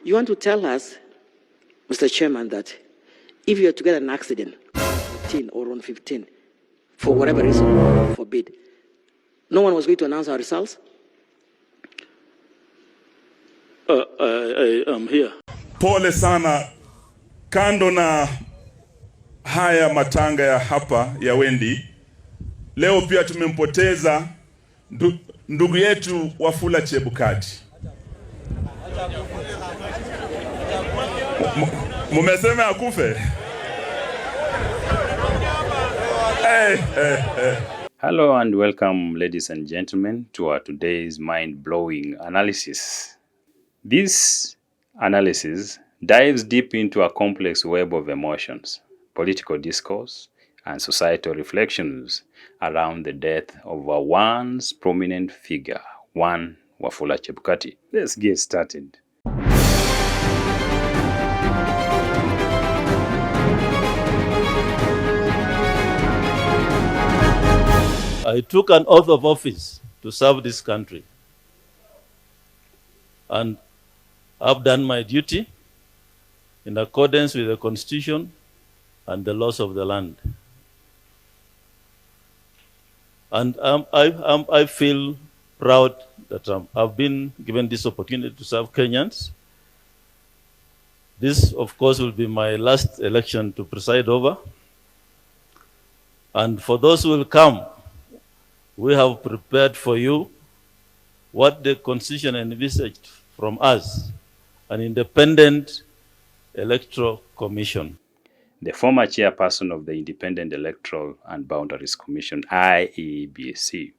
You want to tell us, Mr. Chairman, that if you are to get an accident, 15 or on 15, for whatever reason, forbid, no one was going to announce our results? I am here. Pole sana. Kando na haya matanga ya hapa ya Wendi, leo pia tumempoteza ndugu yetu Wafula Chebukati. Mumesema akufe? Hello and welcome, ladies and gentlemen, to our today's mind-blowing analysis. This analysis dives deep into a complex web of emotions, political discourse, and societal reflections around the death of a once prominent figure, one Wafula Chebukati. Let's get started. I took an oath of office to serve this country, and I've done my duty in accordance with the Constitution and the laws of the land. And I feel proud that I've been given this opportunity to serve Kenyans. This, of course, will be my last election to preside over. And for those who will come, we have prepared for you what the Constitution envisaged from us, an independent electoral commission. The former chairperson of the Independent Electoral and Boundaries Commission, IEBC.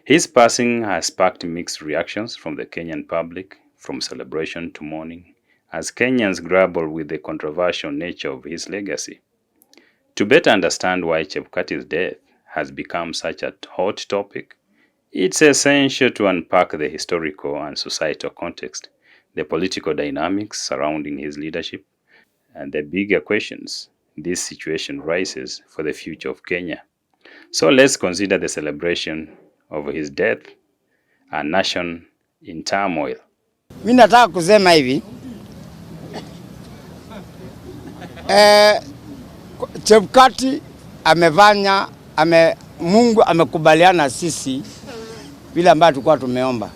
His passing has sparked mixed reactions from the Kenyan public, from celebration to mourning, as Kenyans grapple with the controversial nature of his legacy. To better understand why Chebukati's death has become such a hot topic, it's essential to unpack the historical and societal context, the political dynamics surrounding his leadership, and the bigger questions this situation raises for the future of Kenya. So let's consider the celebration of his death, a nation in turmoil. Mimi nataka kusema hivi, Chebukati amefanya, Mungu amekubaliana sisi vile ambayo tulikuwa tumeomba.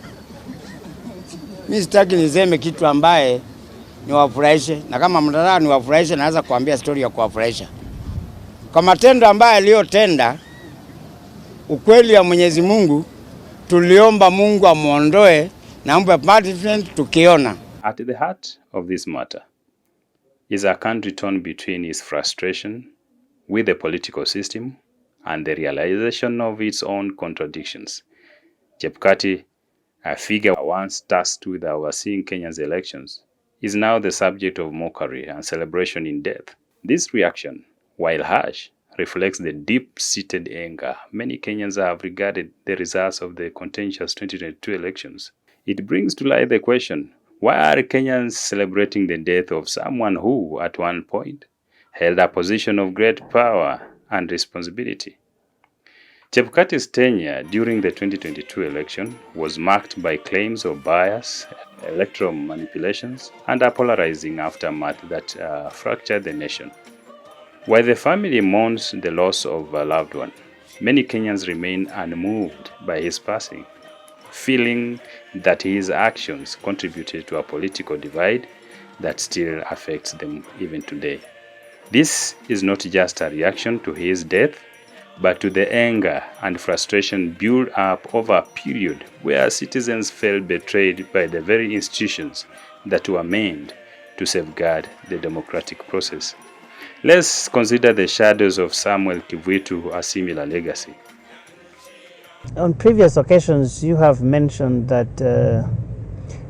Mimi sitaki niseme kitu ambaye niwafurahishe, na kama mnataka niwafurahishe naweza kuambia story ya kuwafurahisha. Kwa matendo ambayo aliyotenda, ukweli ya Mwenyezi Mungu, tuliomba Mungu amuondoe na mambo ya punishment tukiona. At the heart of this matter is a country torn between its frustration with the political system and the realization of its own contradictions. Chebukati, a figure once tasked with overseeing Kenya's elections, is now the subject of mockery and celebration in death. This reaction, while harsh, reflects the deep-seated anger many Kenyans have regarded the results of the contentious 2022 elections. It brings to light the question, why are Kenyans celebrating the death of someone who, at one point, held a position of great power and responsibility? Chebukati's tenure during the 2022 election was marked by claims of bias, electoral manipulations, and a polarizing aftermath that fractured the nation. While the family mourns the loss of a loved one, many Kenyans remain unmoved by his passing, feeling that his actions contributed to a political divide that still affects them even today. This is not just a reaction to his death, but to the anger and frustration built up over a period where citizens felt betrayed by the very institutions that were meant to safeguard the democratic process. Let's consider the Shadows of Samuel Kivuitu, a similar legacy. On previous occasions, you have mentioned that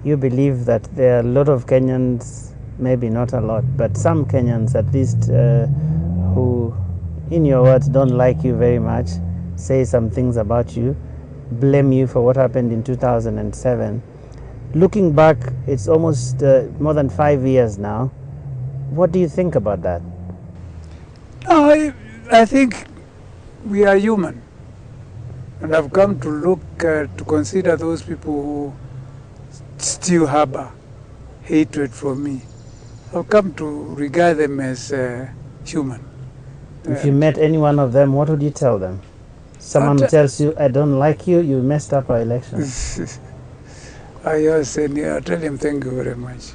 you believe that there are a lot of Kenyans, maybe not a lot, but some Kenyans at least, who, in your words, don't like you very much, say some things about you, blame you for what happened in 2007. Looking back, it's almost more than 5 years now. What do you think about that? I think we are human, and I've come to look to consider those people who still harbor hatred for me. I've come to regard them as human. If you met any one of them, what would you tell them? Someone who tells you, I don't like you, you messed up our election. I always said, I'll tell him thank you very much.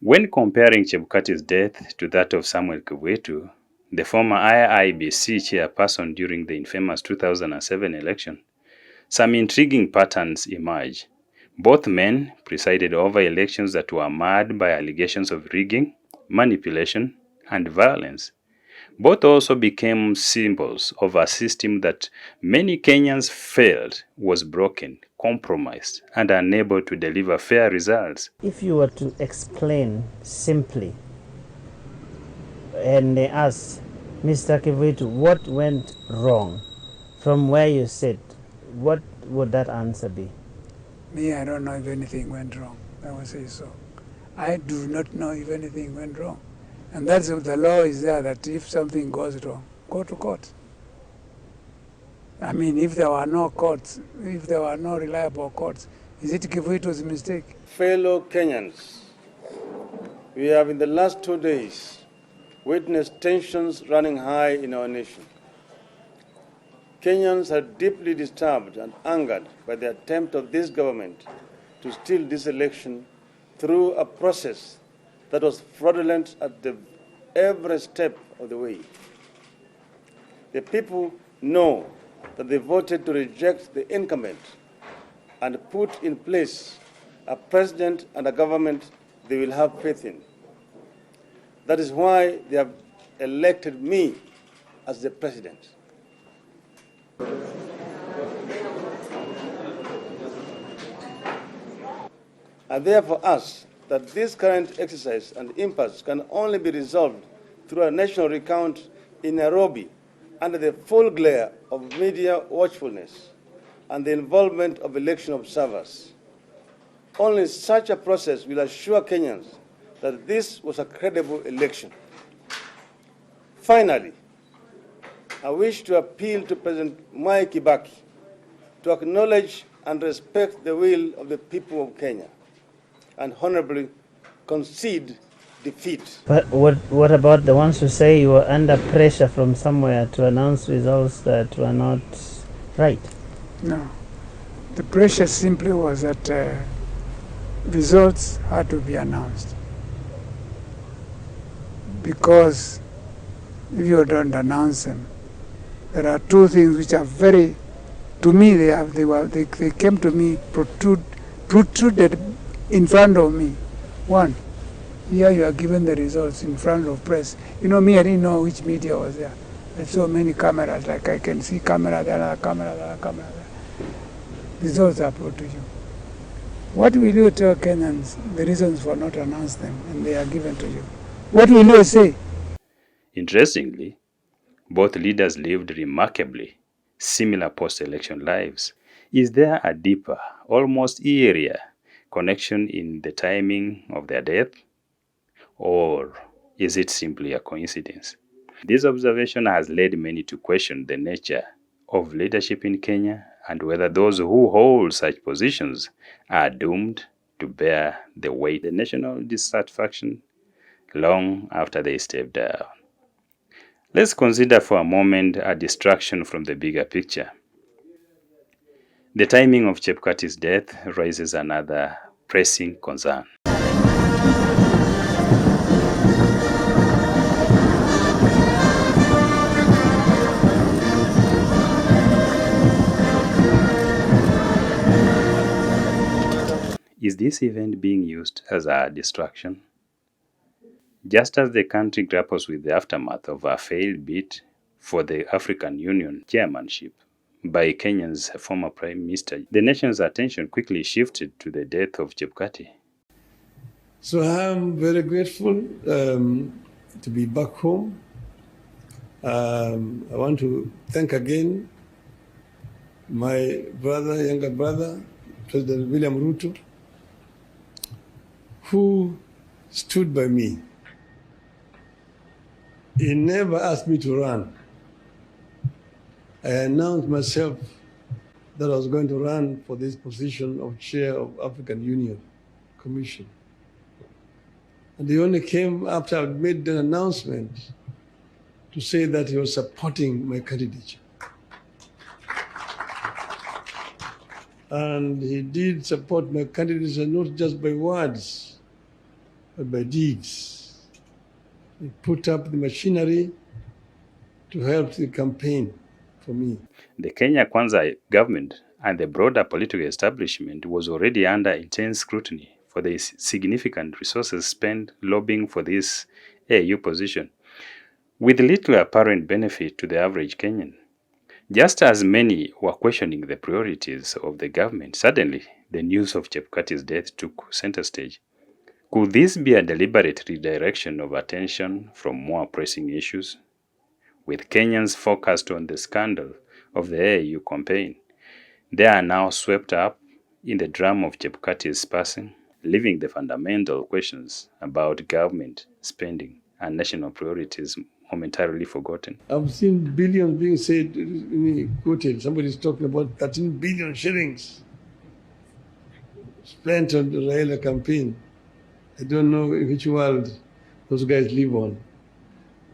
When comparing Chebukati's death to that of Samuel Kivuitu, the former IIBC chairperson during the infamous 2007 election, some intriguing patterns emerge. Both men presided over elections that were marred by allegations of rigging, manipulation, and violence. Both also became symbols of a system that many Kenyans felt was broken, compromised, and unable to deliver fair results. If you were to explain simply and ask Mr. Kivuitu what went wrong from where you sit, what would that answer be? Me, I don't know if anything went wrong. I will say so. I do not know if anything went wrong. And that's the law is there that if something goes wrong, go to court. I mean, if there were no courts, if there were no reliable courts, is it Kivuitu's mistake? Fellow Kenyans, we have in the last 2 days witnessed tensions running high in our nation. Kenyans are deeply disturbed and angered by the attempt of this government to steal this election through a process that was fraudulent at every step of the way. The people know that they voted to reject the incumbent and put in place a president and a government they will have faith in. That is why they have elected me as the president. I therefore ask that this current exercise and impasse can only be resolved through a national recount in Nairobi under the full glare of media watchfulness and the involvement of election observers. Only such a process will assure Kenyans that this was a credible election. Finally, I wish to appeal to President Mwai Kibaki to acknowledge and respect the will of the people of Kenya and honorably concede defeat. But what about the ones who say you were under pressure from somewhere to announce results that were not right? No. The pressure simply was that results had to be announced. Because if you don't announce them, there are two things which are very, to me, they came to me protruded in front of me. One, here you are given the results in front of press. You know, me, I didn't know which media was there. There's so many cameras, like I can see camera there, another camera there, camera there. Results are brought to you. What will you tell Kenyans the reasons for not announcing them and they are given to you? What will you say? Interestingly, both leaders lived remarkably similar post-election lives. Is there a deeper, almost eerier connection in the timing of their death? Or is it simply a coincidence? This observation has led many to question the nature of leadership in Kenya and whether those who hold such positions are doomed to bear the weight of the national dissatisfaction long after they step down. Let's consider for a moment a distraction from the bigger picture. The timing of Chebukati's death raises another pressing concern. Is this event being used as a distraction? Just as the country grapples with the aftermath of a failed bid for the African Union chairmanship by Kenya's former Prime Minister, the nation's attention quickly shifted to the death of Chebukati. So I'm very grateful to be back home. I want to thank again my brother, younger brother, President William Ruto, who stood by me. He never asked me to run. I announced myself that I was going to run for this position of chair of African Union Commission. And he only came after I made the announcement to say that he was supporting my candidature. And he did support my candidature not just by words, but by deeds. He put up the machinery to help the campaign for me. The Kenya Kwanza government and the broader political establishment was already under intense scrutiny for the significant resources spent lobbying for this AU position, with little apparent benefit to the average Kenyan. Just as many were questioning the priorities of the government, suddenly the news of Chebukati's death took center stage. Could this be a deliberate redirection of attention from more pressing issues? With Kenyans focused on the scandal of the AU campaign, they are now swept up in the drama of Chebukati's passing, leaving the fundamental questions about government spending and national priorities momentarily forgotten. I've seen billions being said, quoted. Somebody's talking about 13 billion shillings spent on the Raila campaign. I don't know in which world those guys live on,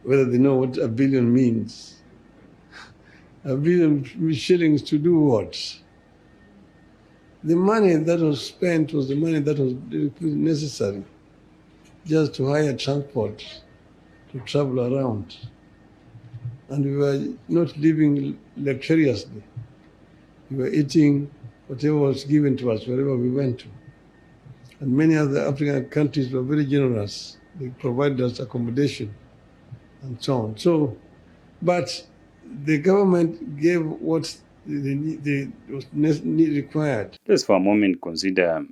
whether they know what a billion means. A billion shillings to do what? The money that was spent was the money that was necessary just to hire transport to travel around. And we were not living luxuriously. We were eating whatever was given to us wherever we went to. And many other African countries were very generous. They provided us accommodation and so on. So, but the government gave what was required. Let's for a moment consider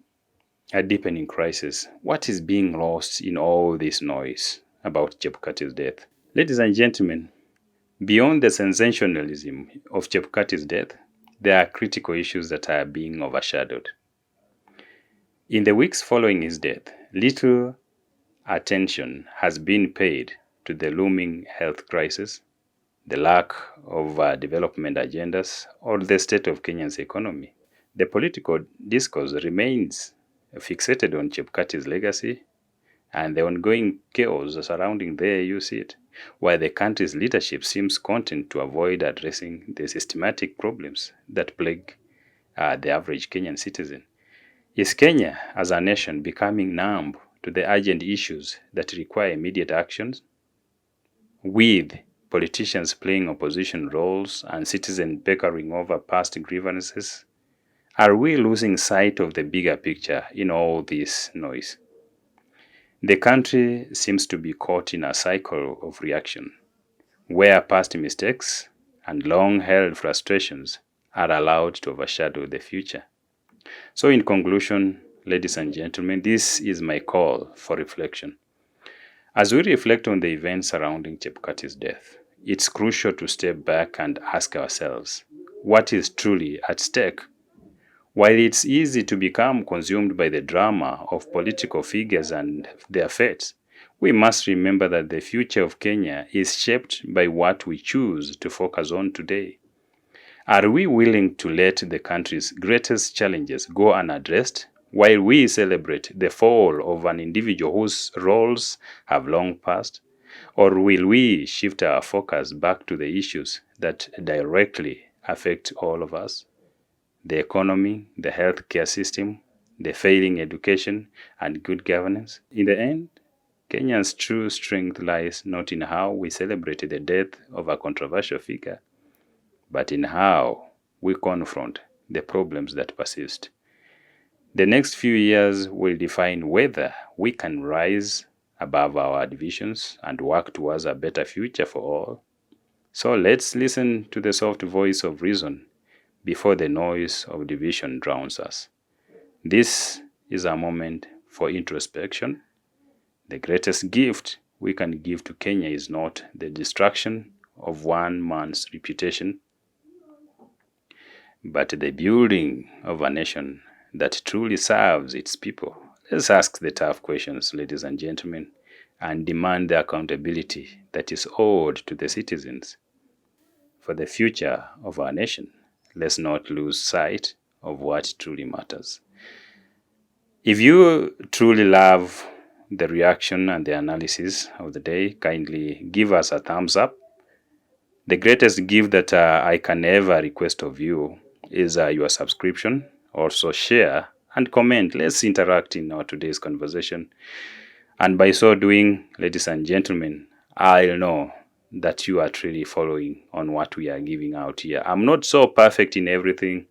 a deepening crisis. What is being lost in all this noise about Chebukati's death? Ladies and gentlemen, beyond the sensationalism of Chebukati's death, there are critical issues that are being overshadowed. In the weeks following his death, little attention has been paid to the looming health crisis, the lack of development agendas, or the state of Kenya's economy. The political discourse remains fixated on Chebukati's legacy and the ongoing chaos surrounding the AU seat, while the country's leadership seems content to avoid addressing the systematic problems that plague the average Kenyan citizen. Is Kenya as a nation becoming numb to the urgent issues that require immediate actions? With politicians playing opposition roles and citizens bickering over past grievances, are we losing sight of the bigger picture in all this noise? The country seems to be caught in a cycle of reaction, where past mistakes and long-held frustrations are allowed to overshadow the future. So in conclusion, ladies and gentlemen, this is my call for reflection. As we reflect on the events surrounding Chebukati's death, it's crucial to step back and ask ourselves, what is truly at stake? While it's easy to become consumed by the drama of political figures and their fates, we must remember that the future of Kenya is shaped by what we choose to focus on today. Are we willing to let the country's greatest challenges go unaddressed while we celebrate the fall of an individual whose roles have long passed? Or will we shift our focus back to the issues that directly affect all of us? The economy, the healthcare system, the failing education, and good governance? In the end, Kenya's true strength lies not in how we celebrate the death of a controversial figure, but in how we confront the problems that persist. The next few years will define whether we can rise above our divisions and work towards a better future for all. So let's listen to the soft voice of reason before the noise of division drowns us. This is a moment for introspection. The greatest gift we can give to Kenya is not the destruction of one man's reputation, but the building of a nation that truly serves its people. Let's ask the tough questions, ladies and gentlemen, and demand the accountability that is owed to the citizens. For the future of our nation, let's not lose sight of what truly matters. If you truly love the reaction and the analysis of the day, kindly give us a thumbs up. The greatest gift that I can ever request of you is your subscription. Also share and comment. Let's interact in our today's conversation. And by so doing, ladies and gentlemen, I'll know that you are truly following on what we are giving out here. I'm not so perfect in everything,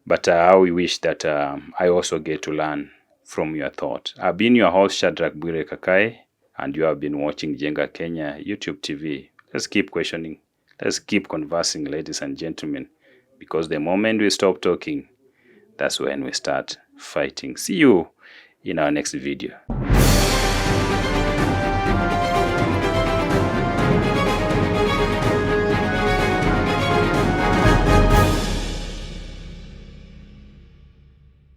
but I wish that I also get to learn from your thought. I've been your host, Shadrack Bwire Kakai, and you have been watching Jenga Kenya YouTube TV. Let's keep questioning. Let's keep conversing, ladies and gentlemen, because the moment we stop talking, that's when we start fighting. See you in our next video.